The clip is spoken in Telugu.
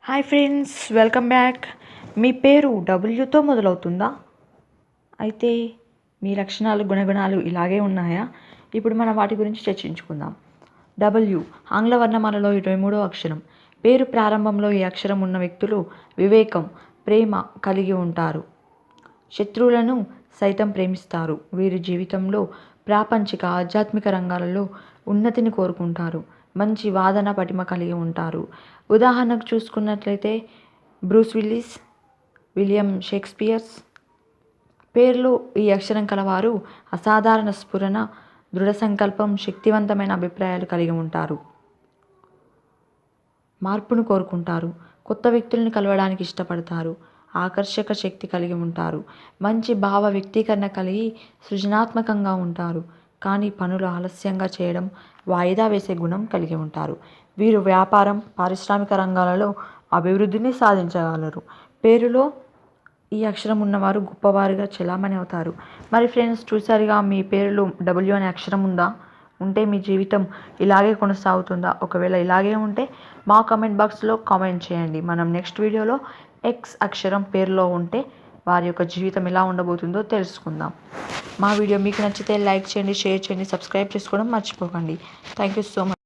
Hi friends, welcome back. మీ పేరు డబ్ల్యూతో మొదలవుతుందా? అయితే మీ లక్షణాలు గుణగణాలు ఇలాగే ఉన్నాయా? ఇప్పుడు మనం వాటి గురించి చర్చించుకుందాం. డబ్ల్యూ ఆంగ్ల వర్ణమాలలో 23వ అక్షరం. పేరు ప్రారంభంలో ఈ అక్షరం ఉన్న వ్యక్తులు వివేకం, ప్రేమ కలిగి ఉంటారు. శత్రువులను సైతం ప్రేమిస్తారు. వీరి జీవితంలో ప్రాపంచిక ఆధ్యాత్మిక రంగాలలో ఉన్నతిని కోరుకుంటారు. మంచి వాదన పటిమ కలిగి ఉంటారు. ఉదాహరణకు చూసుకున్నట్లయితే బ్రూస్ విల్లిస్, విలియం షేక్స్పియర్స్. పేరులో ఈ అక్షరం కలవారు అసాధారణ స్ఫురణ, దృఢ సంకల్పం, శక్తివంతమైన అభిప్రాయాలు కలిగి ఉంటారు. మార్పును కోరుకుంటారు. కొత్త వ్యక్తులను కలవడానికి ఇష్టపడతారు. ఆకర్షక శక్తి కలిగి ఉంటారు. మంచి భావ వ్యక్తీకరణ కలిగి సృజనాత్మకంగా ఉంటారు. కానీ పనులు ఆలస్యంగా చేయడం, వాయిదా వేసే గుణం కలిగి ఉంటారు. వీరు వ్యాపారం, పారిశ్రామిక రంగాలలో అభివృద్ధిని సాధించగలరు. పేరులో ఈ అక్షరం ఉన్నవారు గొప్పవారుగా చెలామణి అవుతారు. మరి ఫ్రెండ్స్, చూసారుగా, మీ పేరులో డబ్ల్యూ అనే అక్షరం ఉందా? ఉంటే మీ జీవితం ఇలాగే కొనసాగుతుందా? ఒకవేళ ఇలాగే ఉంటే మా కామెంట్ బాక్స్లో కామెంట్ చేయండి. మనం నెక్స్ట్ వీడియోలో ఎక్స్ అక్షరం పేరులో ఉంటే వారి యొక్క జీవితం ఎలా ఉండబోతుందో తెలుసుకుందాం. మా వీడియో మీకు నచ్చితే లైక్ చేయండి, షేర్ చేయండి, సబ్స్క్రైబ్ చేసుకోవడం మర్చిపోకండి. Thank you so much.